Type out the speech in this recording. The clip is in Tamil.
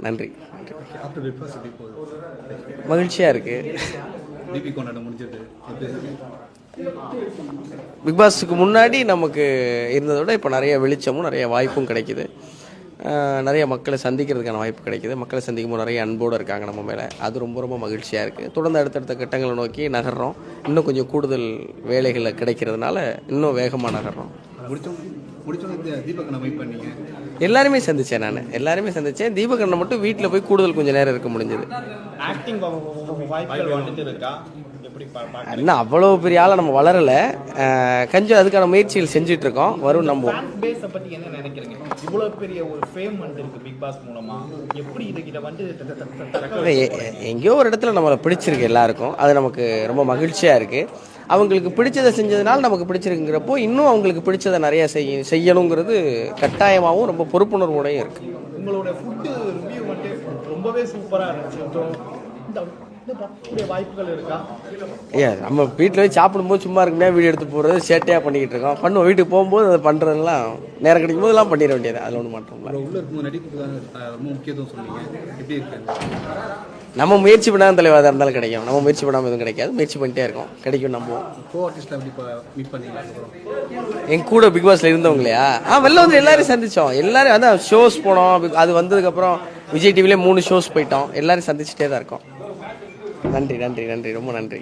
நன்றி. ஆஃப்டர் பிக் எப்படி போகுது? மகிழ்ச்சியாக இருக்குது. தீபிக் கொண்டாட முடிஞ்சது. பிக் பாஸுக்கு முன்னாடி நமக்கு இருந்ததை விட இப்போ நிறைய வெளிச்சமும் நிறைய வாய்ப்பும் கிடைக்குது. நிறைய மக்களை சந்திக்கிறதுக்கான வாய்ப்பு கிடைக்குது. மக்களை சந்திக்கும் போது நிறைய அன்போடு இருக்காங்க நம்ம மேலே. அது ரொம்ப ரொம்ப மகிழ்ச்சியாக இருக்குது. தொடர்ந்து அடுத்தடுத்த கட்டங்களை நோக்கி நகர்றோம். இன்னும் கொஞ்சம் கூடுதல் வேலைகளை கிடைக்கிறதுனால இன்னும் வேகமாக நகர்றோம். எல்லாருமே சந்தித்தேன். நான் எல்லாருமே சந்தித்தேன். தீபகண்ணை மட்டும் வீட்டில் போய் கூடுதல் கொஞ்சம் நேரம் இருக்க முடிஞ்சது. இன்னும் அவ்வளோ பெரிய ஆளை நம்ம வளரலை. கொஞ்சம் அதுக்கான முயற்சிகள் செஞ்சுட்டு இருக்கோம். வரும் நம்புவோம். எங்கேயோ ஒரு இடத்துல நம்மளை பிடிச்சிருக்கு எல்லாருக்கும். அது நமக்கு ரொம்ப மகிழ்ச்சியாக இருக்குது. அவங்களுக்கு பிடிச்சதை செஞ்சதுனால நமக்கு பிடிச்சிருக்குங்கிறப்போ இன்னும் அவங்களுக்கு பிடிச்சதை நிறையா செய்யணுங்கிறது கட்டாயமாகவும் ரொம்ப பொறுப்புணர்வோடையும் இருக்குது. உங்களோட ஃபுட்டு ரிவ்யூ வந்து ரொம்பவே சூப்பராக இருந்துச்சு. வாய்ப்புகள் இருக்கா? நம்ம வீட்டில் போய் சாப்பிடும்போது சும்மா இருக்குமே வீடியோ எடுத்து போடுறது சேட்டையாக பண்ணிக்கிட்டு இருக்கோம். பண்ணுவோம். வீட்டுக்கு போகும்போது அதை பண்ணுறதுலாம் நேரம் கிடைக்கும் போதெல்லாம் பண்ணிட வேண்டியது. அதில் ஒன்று மாற்றோம். நம்ம முயற்சி பண்ணாத தலைவாக இருந்தாலும் கிடைக்கும். நம்ம முயற்சி பண்ணாமல் எதுவும் கிடைக்காது. முயற்சி பண்ணிட்டே இருக்கோம். கிடைக்கும். நம்புவோம். என் கூட பிக் பாஸ்ல இருந்தவங்களையா வெளில வந்து எல்லாரும் சந்திச்சோம். எல்லாரும் அதான் ஷோஸ் போனோம். அது வந்ததுக்கப்புறம் விஜய் டிவிலே 3 ஷோஸ் போயிட்டோம். எல்லாரும் சந்திச்சுட்டே தான் இருக்கோம். நன்றி நன்றி நன்றி, ரொம்ப நன்றி.